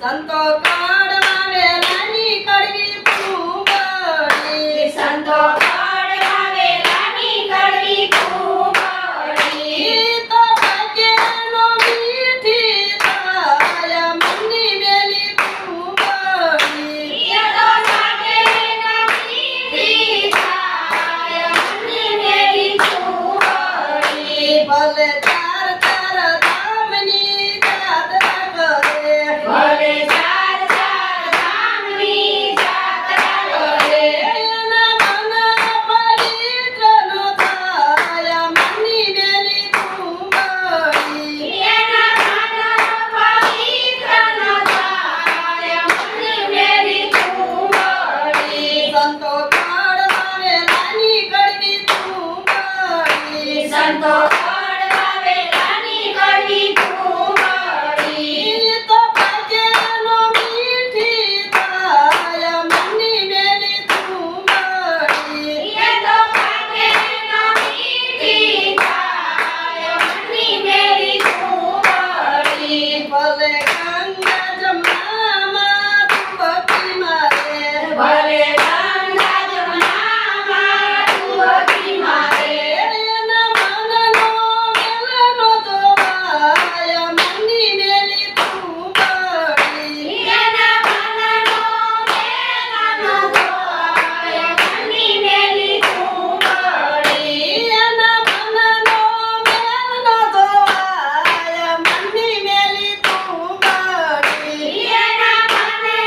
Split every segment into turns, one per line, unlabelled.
સંતો કાળમાં વેલાની કડવી ફૂંગળી
સંતો કાળમાં વેલાની કડવી ફૂંગળી
તો ભાગ્યનો મીઠી થાય મનની વેલી ફૂંગળી
એ તો ભાગ્યનો મીઠી થાય મનની વેલી ફૂંગળી
ભલે ચાર ચાર ધામની જાત્રા કરે
ભલે ચાર ચાર ધામની જાત્રા કરે
એના મન પવિત્રનો થાય મનની વેલી ફૂંગળી
એના મન પવિત્રનો થાય મનની વેલી ફૂંગળી
સંતો કાળમાં વેલાની કડવી ફૂંગળી
સંતો કાળમાં વેલાની કડવી ફૂંગળી
તો ભાગ્યનો મીઠી થાય મનની વેલી ફૂંગળી
એ તો ભાગ્યનો મીઠી થાય મનની વેલી ફૂંગળી
ભલે ગંગા જમનામાં ડૂબકી મારે
ભલે ગંગા જમનામાં ડૂબકી મારે
એના મનનો મેલનો જોવાય મનની વેલી ફૂંગળી
એના મનનો મેલનો જોવાય મનની વેલી ફૂંગળી
એના મનનો મેલનો જોવાય મનની વેલી ફૂંગળી
એના મનનો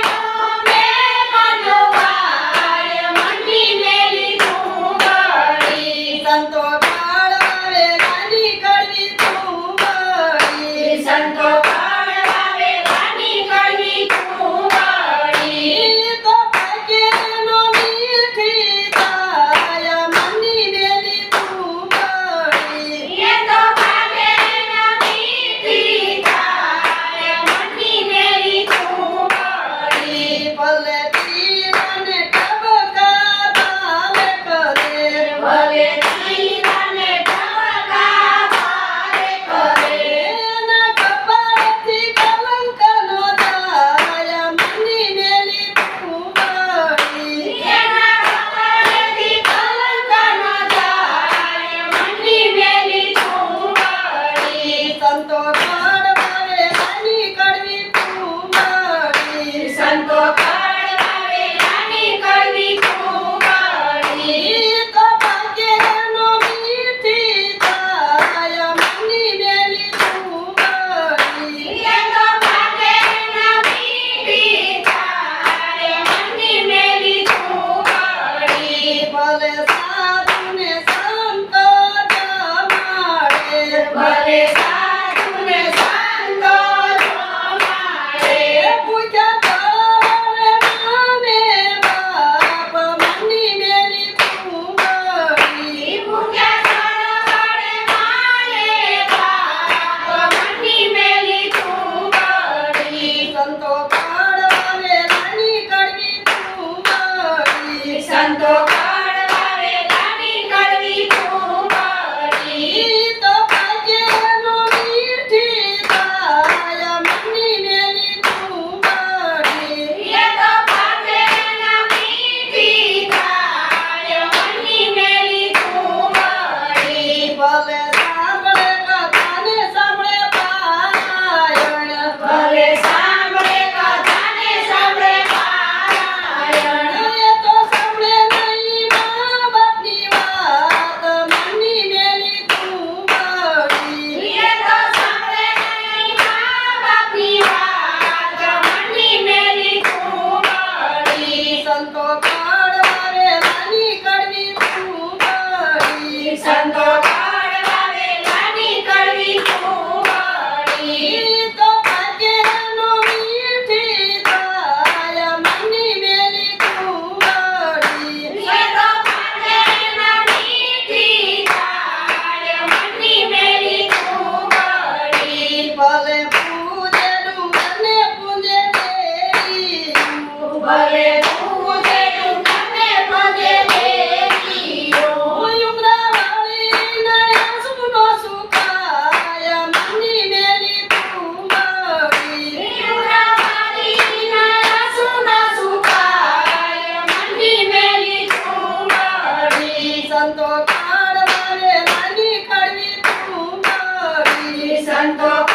મેલનો જોવાય મનની વેલી ફૂંગળી
સંતો કાળમાં વેલાની કડવી ફૂંગળી
સંતો કાળમાં વેલાની કડવી ફૂંગળી
તો ભાગ્યનો મીઠી થાય મનની વેલી ફૂંગળી
એ તો ભાગ્યનો મીઠી થાય મનની વેલી ફૂંગળી
ભલે પીરને ટબકા ભાવે કરે
ભલે જીવને ટવકા ભારે કરે
એના કપાળથી કલંક નો જાય મનની વેલી ફૂંગળી
એના કપાળેથી કલંક ન જાય મનની વેલી ફૂંગળી
સંતો કાળમાં વેલાની કડવી ફૂંગળી
સંતો કાળમાં વેલાની કડવી ફૂંગળી
તો ભાગ્યનો મીઠી થાય મનની વેલી ફૂંગળી
એ તો ભાગ્યનો મીઠી થાય મનની વેલી ફૂંગળી
ભલે સાધુને સંતો જમાડે
ભલે સાધુને
વાવેલાની કડવી તું મારી.
સંતો